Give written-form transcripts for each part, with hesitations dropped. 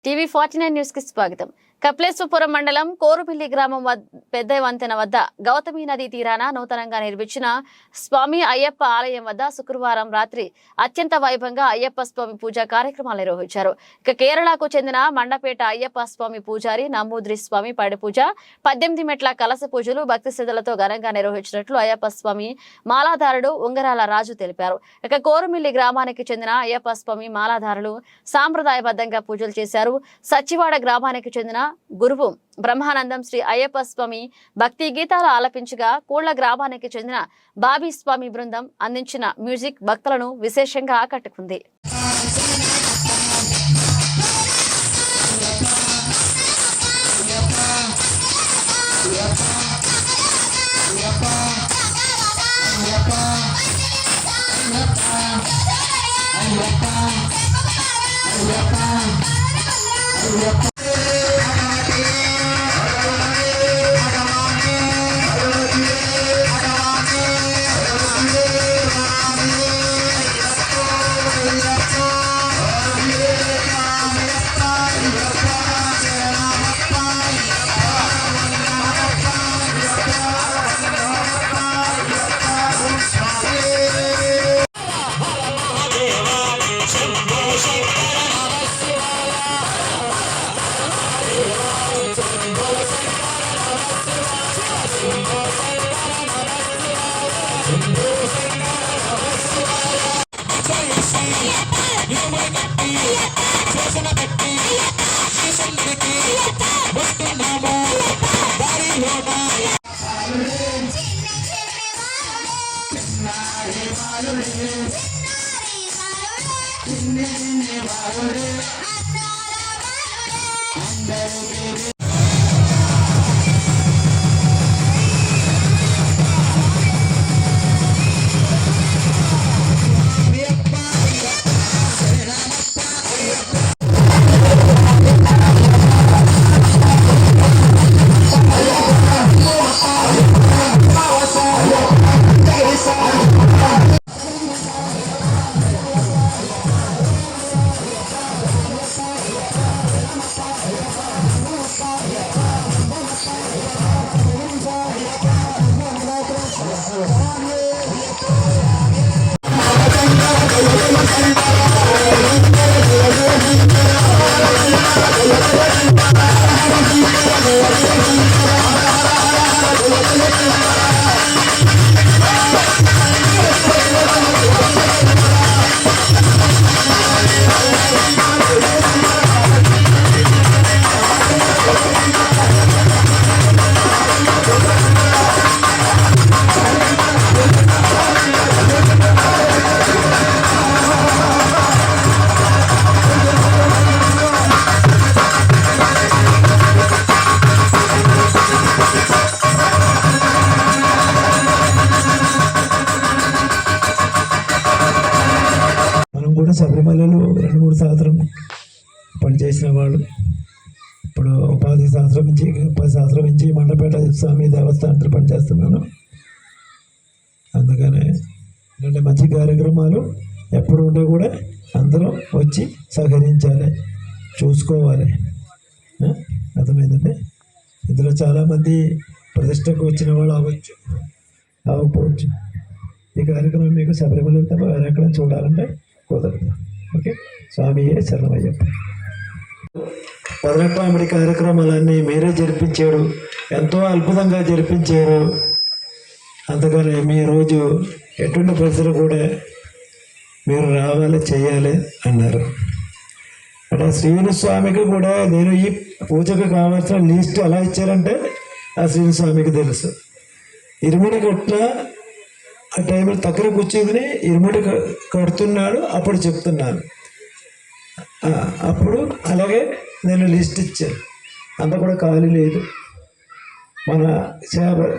టీవీ49 news కి స్వాగతం. కపిలేశ్వరపురం మండలం కోరుపిల్లి గ్రామం పెద్ద వంతెన వద్ద గౌతమి నది తీరాన నూతనంగా నిర్మించిన స్వామి అయ్యప్ప ఆలయం వద్ద శుక్రవారం రాత్రి అత్యంత వైభవంగా అయ్యప్ప స్వామి పూజా కార్యక్రమాలు నిర్వహించారు. ఇక కేరళకు చెందిన మండపేట అయ్యప్ప స్వామి పూజారి నమ్మూద్రి స్వామి పడి పూజ 18 మెట్ల కలశ పూజలు భక్తి శ్రద్ధలతో ఘనంగా నిర్వహించినట్లు అయ్యప్ప స్వామి మాలాధారుడు ఉంగరాల రాజు తెలిపారు. ఇక కోరుమిల్లి గ్రామానికి చెందిన అయ్యప్ప స్వామి మాలాధారులు సాంప్రదాయబద్ధంగా పూజలు చేశారు. సచ్చివాడ గ్రామానికి చెందిన గురువు బ్రహ్మానందం శ్రీ అయ్యప్ప స్వామి భక్తి గీతాలు ఆలపించగా కూళ్ల గ్రామానికి చెందిన బాబీ స్వామి బృందం అందించిన మ్యూజిక్ భక్తులను విశేషంగా ఆకట్టుకుంది. శబరిమలలో 2-3 సంవత్సరం పనిచేసిన వాళ్ళు ఇప్పుడు 10 సంవత్సరం నుంచి మండపేట స్వామి దేవస్థానంలో పనిచేస్తున్నాను. అందుకనే ఇలాంటి మంచి కార్యక్రమాలు ఎప్పుడు ఉంటే కూడా అందరం వచ్చి సహకరించాలి, చూసుకోవాలి. అర్థమైందండి. ఇందులో చాలామంది ప్రతిష్టకు వచ్చిన వాళ్ళు అవ్వచ్చు, అవ్వకపోవచ్చు. ఈ కార్యక్రమం మీకు శబరిమల తప్ప వేరెక్కడ చూడాలంటే కుదరదు. ఓకే, స్వామియే శరణమయ్యప్ప. 18 కార్యక్రమాలన్నీ మీరే జరిపించాడు, ఎంతో అద్భుతంగా జరిపించారు. అందుకని మీ రోజు ఎటువంటి పరిస్థితులు కూడా మీరు రావాలి, చేయాలి అన్నారు. అంటే శ్రీను స్వామికి కూడా నేను ఈ పూజకు కావాల్సిన లిస్ట్ ఎలా ఇచ్చారంటే ఆ శ్రీను స్వామికి తెలుసు. ఇరుముడి గట్ల ఆ టైంలో దగ్గర కూర్చొని ఇరుముడి కడుతున్నాడు, అప్పుడు చెప్తున్నాను. అప్పుడు అలాగే నేను లిస్ట్ ఇచ్చాను. అంత కూడా ఖాళీ లేదు. మన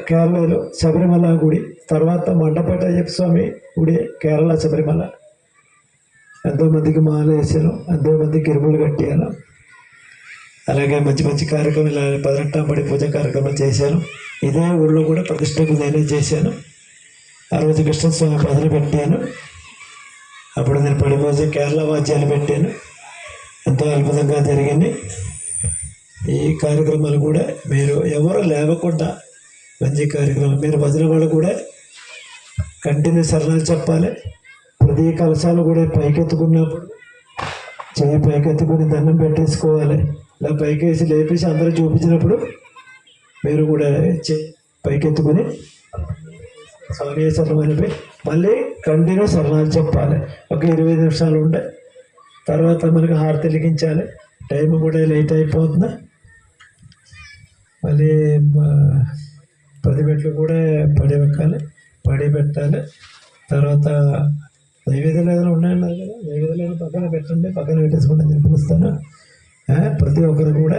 కేరళలో శబరిమల గుడి, తర్వాత మండపేట అయ్యప్ప స్వామి గుడి, కేరళ శబరిమల. ఎంతోమందికి మాల వేసాను, ఎంతోమందికి ఇరుములు కట్టాను. అలాగే మంచి మంచి కార్యక్రమాలు 18 పడి పూజ కార్యక్రమాలు చేశాను. ఇదే ఊళ్ళో కూడా ప్రతిష్టకు నేనే చేశాను. ఆ రోజు కృష్ణస్వామి మొదలు పెట్టాను. అప్పుడు నేను పడి పూజ కేరళ వాద్యాలు పెట్టాను. ఎంతో అద్భుతంగా జరిగింది. ఈ కార్యక్రమాలు కూడా మీరు ఎవరు లేవకుండా మంచి కార్యక్రమం. మీరు భజన వాళ్ళు కూడా కంటిన్యూ శరణాలు చెప్పాలి. ప్రతి కలశాలు కూడా పైకెత్తుకున్నప్పుడు చెయ్యి పైకెత్తుకుని దండం పెట్టేసుకోవాలి. ఇలా పైకేసి లేపేసి అందరూ చూపించినప్పుడు మీరు కూడా పైకెత్తుకుని స్వామి శరణమని మళ్ళీ కంటిన్యూ శరణాలు చెప్పాలి. ఒక 20 నిమిషాలు ఉండే తర్వాత మనకి హారతి వెలిగించాలి. టైం కూడా లేట్ అయిపోతుంది. మళ్ళీ 10 మెట్లు కూడా పడి పెట్టాలి. తర్వాత నైవేద్యాలు ఏదైనా ఉన్నాయన్నారు కదా, నైవేద్యాలు పక్కన పెట్టండి, పక్కన పెట్టేసుకుంటే నేను పిలుస్తాను. ప్రతి ఒక్కరు కూడా